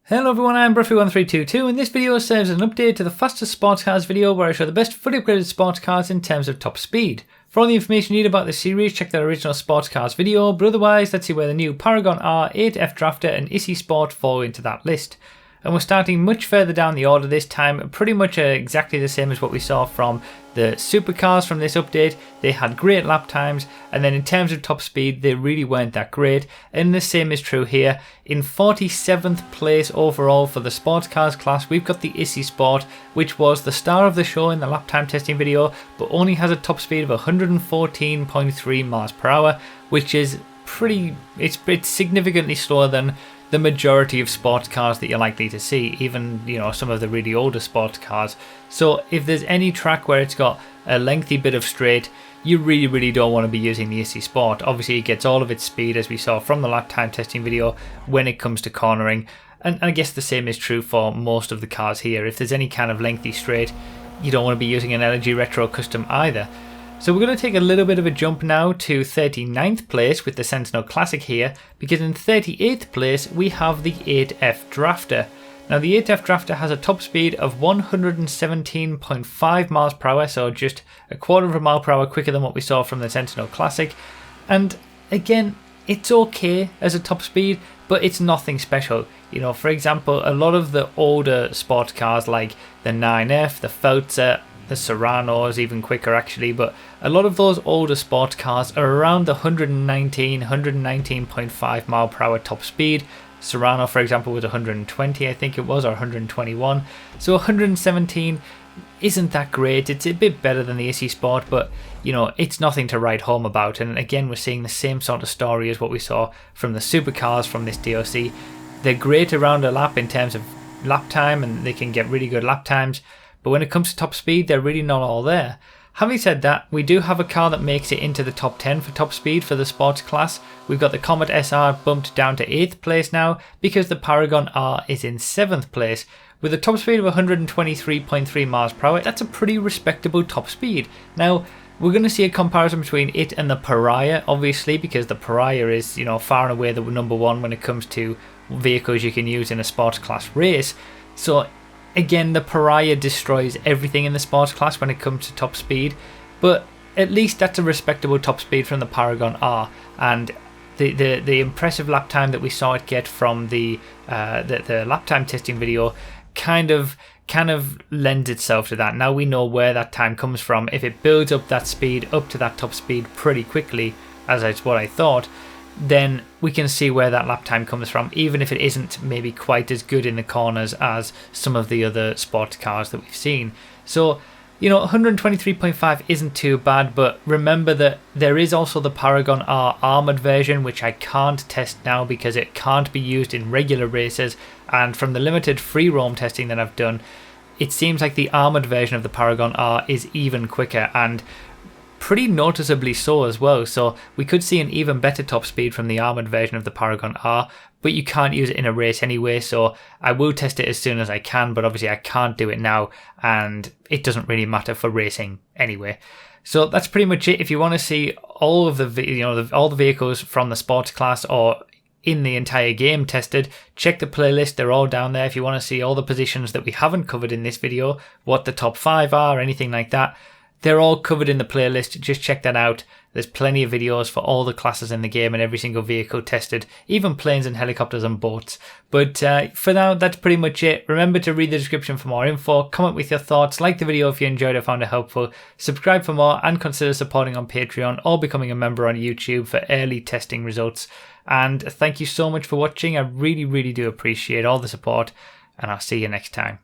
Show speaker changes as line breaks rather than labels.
Hello everyone, I'm Bruffy1322 and this video serves as an update to the fastest sports cars video where I show the best fully upgraded sports cars in terms of top speed. For all the information you need about this series, check that original sports cars video, but otherwise let's see where the new Paragon R, 8F Drafter and Issi Sport fall into that list. And we're starting much further down the order this time, pretty much exactly the same as what we saw from the supercars from this update. They had great lap times, and then in terms of top speed, they really weren't that great. And the same is true here. In 47th place overall for the sports cars class, we've got the Issi Sport, which was the star of the show in the lap time testing video, but only has a top speed of 114.3 miles per hour, which is it's significantly slower than the majority of sports cars that you're likely to see, even some of the really older sports cars. So if there's any track where it's got a lengthy bit of straight, you really don't want to be using the Issi Sport. Obviously it gets all of its speed, as we saw from the lap time testing video, when it comes to cornering, and I guess the same is true for most of the cars here. If there's any kind of lengthy straight, you don't want to be using an LG Retro Custom either. So we're going to take a little bit of a jump now to 39th place with the Sentinel Classic here, because in 38th place we have the 8F Drafter. Now the 8F Drafter has a top speed of 117.5 miles per hour, so just a quarter of a mile per hour quicker than what we saw from the Sentinel Classic. And again, it's okay as a top speed, but it's nothing special. For example, a lot of the older sports cars like the 9F, the Feltzer, the Serrano is even quicker actually, but a lot of those older sports cars are around the 119.5 mile per hour top speed. Serrano, for example, was 120, I think it was, or 121. So 117 isn't that great. It's a bit better than the Issi Sport, but it's nothing to write home about. And again, we're seeing the same sort of story as what we saw from the supercars from this DLC. They're great around a lap in terms of lap time, and they can get really good lap times. But when it comes to top speed, they're really not all there. Having said that, we do have a car that makes it into the top 10 for top speed for the sports class. We've got the Comet SR bumped down to 8th place now, because the Paragon R is in 7th place. With a top speed of 123.3 miles per hour, that's a pretty respectable top speed. Now, we're going to see a comparison between it and the Pariah, obviously, because the Pariah is, far and away the number one when it comes to vehicles you can use in a sports class race. So again, the Pariah destroys everything in the sports class when it comes to top speed, but at least that's a respectable top speed from the Paragon R, and the impressive lap time that we saw it get from the lap time testing video kind of lends itself to that. Now we know where that time comes from. If it builds up that speed up to that top speed pretty quickly, as is what I thought, then we can see where that lap time comes from, even if it isn't maybe quite as good in the corners as some of the other sports cars that we've seen. So 123.5 isn't too bad, but remember that there is also the Paragon R armoured version, which I can't test now because it can't be used in regular races, and from the limited free roam testing that I've done, it seems like the armoured version of the Paragon R is even quicker, and pretty noticeably so as well. So we could see an even better top speed from the armoured version of the Paragon R, but you can't use it in a race anyway, so I will test it as soon as I can, but obviously I can't do it now, and it doesn't really matter for racing anyway. So that's pretty much it. If you want to see all of the all the vehicles from the sports class or in the entire game tested, check the playlist. They're all down there. If you want to see all the positions that we haven't covered in this video, what the top 5 are, anything like that, they're all covered in the playlist. Just check that out. There's plenty of videos for all the classes in the game and every single vehicle tested, even planes and helicopters and boats. But for now, that's pretty much it. Remember to read the description for more info, comment with your thoughts, like the video if you enjoyed or found it helpful, subscribe for more, and consider supporting on Patreon or becoming a member on YouTube for early testing results. And thank you so much for watching. I really do appreciate all the support, and I'll see you next time.